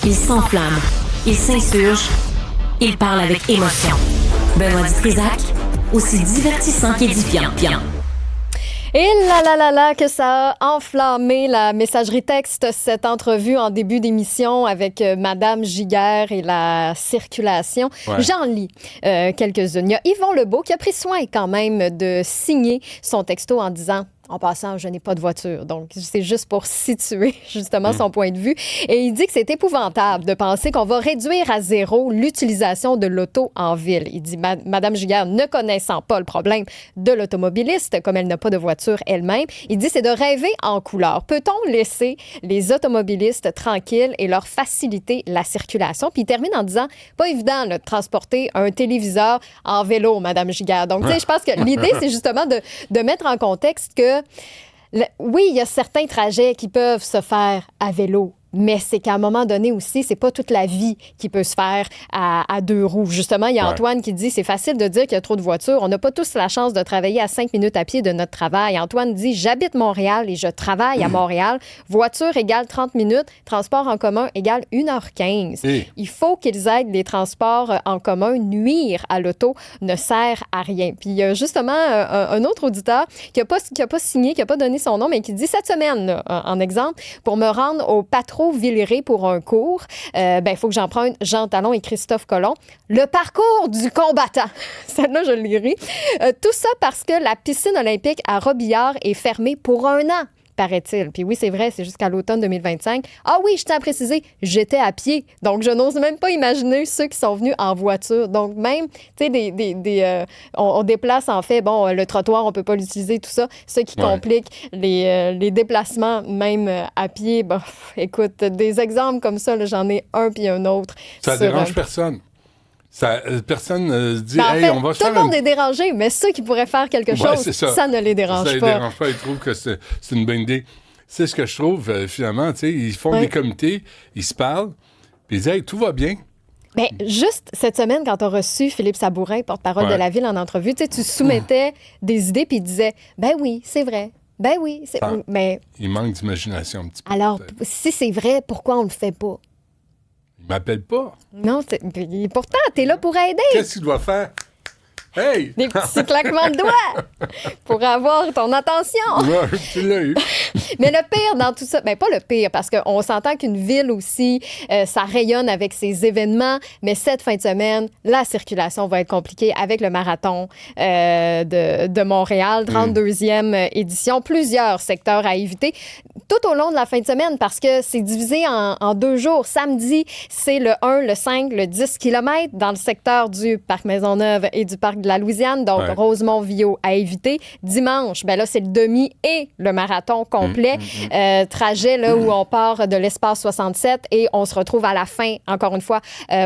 Il s'enflamme, il s'insurge, il parle avec émotion. Benoît Dutrisac, aussi divertissant qu'édifiant. Et là, que ça a enflammé la messagerie texte, cette entrevue en début d'émission avec Madame Giguère et la circulation. Ouais. J'en lis quelques-unes. Il y a Yvon Lebeau qui a pris soin quand même de signer son texto en disant... En passant, je n'ai pas de voiture. Donc, c'est juste pour situer justement son point de vue. Et il dit que c'est épouvantable de penser qu'on va réduire à zéro l'utilisation de l'auto en ville. Il dit, Madame Giguère, ne connaissant pas le problème de l'automobiliste, comme elle n'a pas de voiture elle-même, il dit c'est de rêver en couleur. Peut-on laisser les automobilistes tranquilles et leur faciliter la circulation? Puis il termine en disant, pas évident là, de transporter un téléviseur en vélo, Madame Giguère. Donc, tu sais, je pense que l'idée, c'est justement de mettre en contexte que oui, il y a certains trajets qui peuvent se faire à vélo. Mais c'est qu'à un moment donné aussi, c'est pas toute la vie qui peut se faire à deux roues. Justement, il y a Antoine qui dit, c'est facile de dire qu'il y a trop de voitures. On n'a pas tous la chance de travailler à 5 minutes à pied de notre travail. Antoine dit, j'habite Montréal et je travaille à Montréal. Voiture égale 30 minutes. Transport en commun égale 1h15. Il faut qu'ils aident les transports en commun. Nuire à l'auto ne sert à rien. Puis il y a justement un autre auditeur qui a pas signé, qui n'a pas donné son nom, mais qui dit, cette semaine, là, en exemple, pour me rendre au patron Villeray pour un cours, il faut que j'emprunte Jean Talon et Christophe Colomb. Le parcours du combattant. Celle-là, je lirai. Tout ça parce que la piscine olympique à Robillard est fermée pour 1 an. Paraît-il. Puis oui, c'est vrai, c'est jusqu'à l'automne 2025. Ah oui, je tiens à préciser, j'étais à pied. Donc, je n'ose même pas imaginer ceux qui sont venus en voiture. Donc, même, tu sais, on déplace en fait, le trottoir, on peut pas l'utiliser, tout ça. Ce qui complique les déplacements, même à pied. Bon, écoute, des exemples comme ça, là, j'en ai un puis un autre. Ça dérange personne. Personne se dit, en fait, on va tout le monde est dérangé, mais ceux qui pourraient faire quelque chose, ça ne les dérange pas. Ça ne les dérange pas, ils trouvent que c'est une bonne idée. C'est ce que je trouve, finalement, tu sais, ils font des comités, ils se parlent, puis ils disent, hey, tout va bien. Bien, juste cette semaine, quand tu as reçu Philippe Sabourin, porte-parole de la Ville, en entrevue, tu soumettais des idées, puis il disait, ben oui, c'est vrai. Ben oui, c'est... Mais... Il manque d'imagination un petit peu. Alors, si c'est vrai, pourquoi on le fait pas? Il m'appelle pas. Non, pourtant, t'es là pour aider. Qu'est-ce qu'il doit faire? Hey! Des petits claquements de doigts pour avoir ton attention. Ouais, tu l'as eu. Mais le pire dans tout ça, pas le pire, parce qu'on s'entend qu'une ville aussi, ça rayonne avec ses événements, mais cette fin de semaine, la circulation va être compliquée avec le marathon de Montréal, 32e édition, plusieurs secteurs à éviter tout au long de la fin de semaine, parce que c'est divisé en 2 jours. Samedi, c'est le 1, le 5, le 10 km dans le secteur du Parc Maisonneuve et du Parc de la Louisiane, donc Rosemont-Villot à éviter. Dimanche, là, c'est le demi et le marathon complet. Trajet là, où on part de l'espace 67 et on se retrouve à la fin, encore une fois,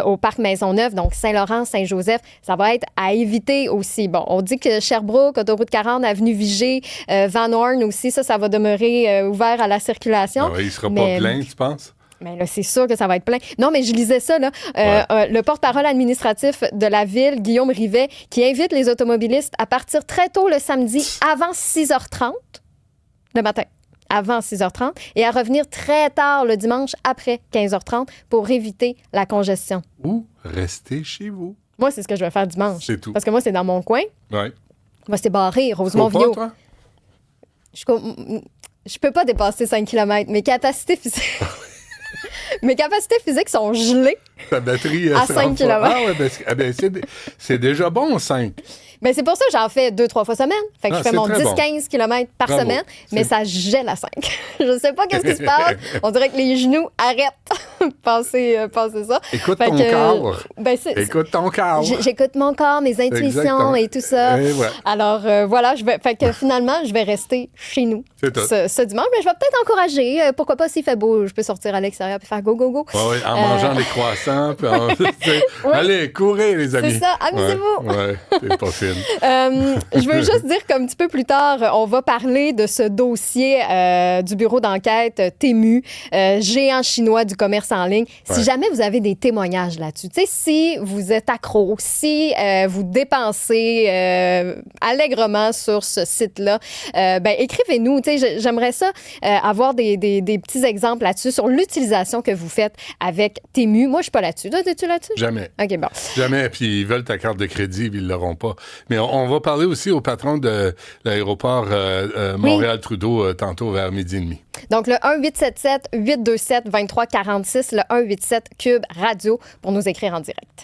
au Parc Maisonneuve, donc Saint-Laurent, Saint-Joseph. Ça va être à éviter aussi. Bon, on dit que Sherbrooke, Autoroute 40, Avenue Vigée, Van Horn aussi, ça va demeurer ouvert à la circulation. Il ne sera pas plein, tu penses? Mais là, c'est sûr que ça va être plein. Non, mais je lisais ça, là. Le porte-parole administratif de la Ville, Guillaume Rivet, qui invite les automobilistes à partir très tôt le samedi, avant 6h30, le matin, avant 6h30, et à revenir très tard le dimanche, après 15h30, pour éviter la congestion. Ou rester chez vous. Moi, c'est ce que je vais faire dimanche. C'est tout. Parce que moi, c'est dans mon coin. Oui. Moi, c'est barré, Rosemont-Villot. Je peux pas dépasser 5 km. Mes capacités physiques... Mes capacités physiques sont gelées. Ta batterie à 5 km. C'est déjà bon, 5. Mais c'est pour ça que j'en fais 2-3 fois semaine. Fait que je fais mon 10-15 km par semaine, mais ça gèle à 5. Je sais pas qu'est-ce qui se passe. On dirait que les genoux arrêtent penser ça. Écoute ton corps. Écoute ton corps. J'écoute mon corps, mes intuitions et tout ça. Alors, voilà, fait que finalement, je vais rester chez nous ce dimanche. Mais je vais peut-être encourager. Pourquoi pas, s'il fait beau, je peux sortir à l'extérieur et faire go, go, go. Oui, en mangeant des croissants. Puis allez, courez, les amis. C'est ça, amusez-vous. Ouais, c'est pas fine. Je veux juste dire qu'un petit peu plus tard, on va parler de ce dossier du bureau d'enquête Temu, géant chinois du commerce en ligne. Si Ouais. jamais vous avez des témoignages là-dessus, tu sais, si vous êtes accro, si vous dépensez allègrement sur ce site-là, ben écrivez-nous. Tu sais, j'aimerais ça avoir des petits exemples là-dessus sur l'utilisation que vous faites avec Temu. Moi, je suis pas là-dessus. Toi, es-tu là-dessus? Jamais. OK, bon. Jamais. Puis ils veulent ta carte de crédit, puis ils l'auront pas. Mais on va parler aussi au patron de l'aéroport Montréal-Trudeau tantôt vers midi et demi. Donc, le 1-877-827-2346, le 187-CUBE Radio pour nous écrire en direct.